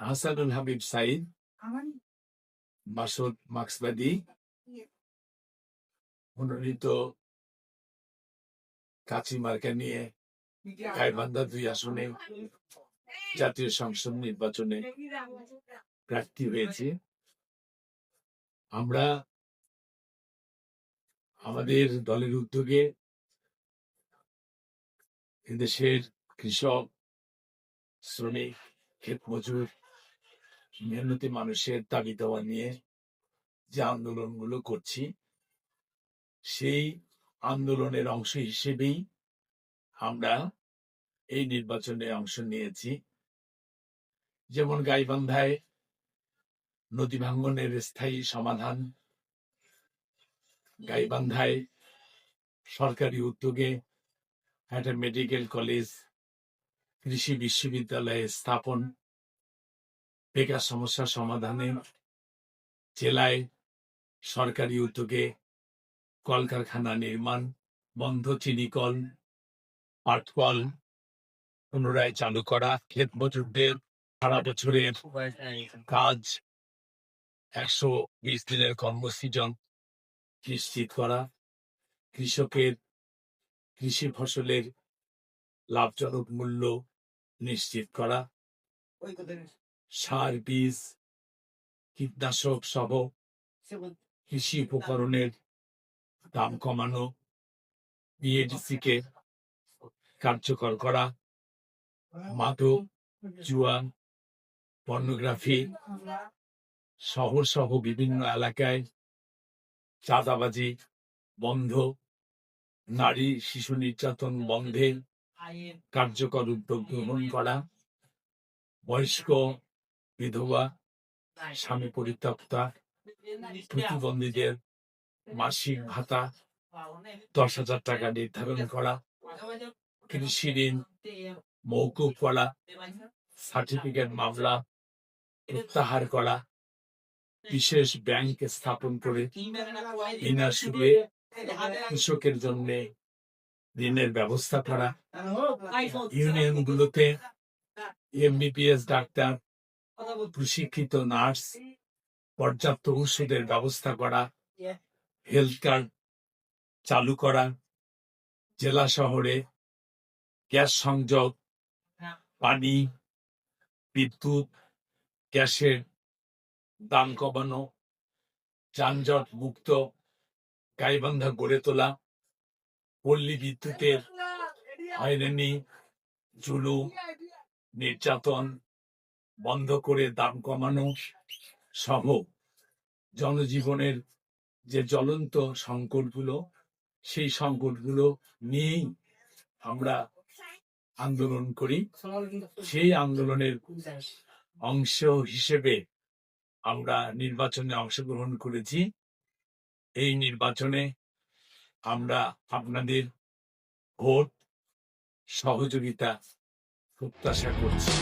হাসানুল হাবিব সাইদ, মাসুদ মার্ক্সবাদী মনোনীত কাচি মার্কা নিয়ে গাইবান্ধা ২ আসনে জাতীয় সংসদ নির্বাচনে প্রার্থী হয়েছে। আমরা আমাদের দলের উদ্যোগে এদেশের কৃষক, শ্রমিক, ক্ষেত মজুর, মেহনতি মানুষের দাবি দেওয়া নিয়ে যে আন্দোলনগুলো করছি, সেই আন্দোলনের অংশ হিসেবেই আমরা এই নির্বাচনে অংশ নিয়েছি। যেমন গাইবান্ধায় নদী ভাঙ্গনের স্থায়ী সমাধান, গাইবান্ধায় সরকারি উদ্যোগে একটা মেডিকেল কলেজ, কৃষি বিশ্ববিদ্যালয় স্থাপন, বেকার সমস্যা সমাধানে জেলায় সরকারি উদ্যোগে কলকারখানা নির্মাণ, বন্ধ চিনিকল, পাটকল পুনরায় চালু করা, ক্ষেত মজুরদের সারা বছরের কাজ ১২০ দিনের কর্মসৃজন নিশ্চিত করা, কৃষকের কৃষি ফসলের লাভজনক মূল্য নিশ্চিত করা, সার, বীজ, কীটনাশক সহ কৃষি উপকরণের দাম কমানো, বিএডিসি কে কার্যকর করা, মাদক, জুয়া, পর্নোগ্রাফি শহর সহ বিভিন্ন এলাকায় চাঁদাবাজি বন্ধ, নারী শিশু নির্যাতন বন্ধে কার্যকর উদ্যোগ গ্রহণ করা, বয়স্ক, বিধবা, স্বামী পরিত্যক্তা, প্রতিবন্ধীদের মাসিক ভাতা ১০,০০০ টাকা নির্ধারণ করা, কৃষি ঋণ মওকুফ করা, সার্টিফিকেট মামলা প্রত্যাহার করা, বিশেষ ব্যাংক স্থাপন করে বিনা সুদে কৃষকের জন্য ঋণের ব্যবস্থা করা, ইউনিয়নগুলোতে এমবিবিএস ডাক্তার, প্রশিক্ষিত নার্স, পর্যাপ্ত ওষুধের ব্যবস্থা করা, হেলথ কার্ড চালু করা, জেলা শহরে গ্যাস সংযোগ, পানি, বিদ্যুৎ, গ্যাসের দাম কমানো, যানজট মুক্ত গাইবান্ধা গড়ে তোলা, পল্লী বিদ্যুতের হয়রানি, জুলুম, নির্যাতন বন্ধ করে দাম কমানো সহ জনজীবনের যে জ্বলন্ত সংকটগুলো, সেই সংকটগুলো নিয়েই আমরা আন্দোলন করি। সেই আন্দোলনের অংশ হিসেবে আমরা নির্বাচনে অংশগ্রহণ করেছি। এই নির্বাচনে আমরা আপনাদের ভোট, সহযোগিতা প্রত্যাশা করছি।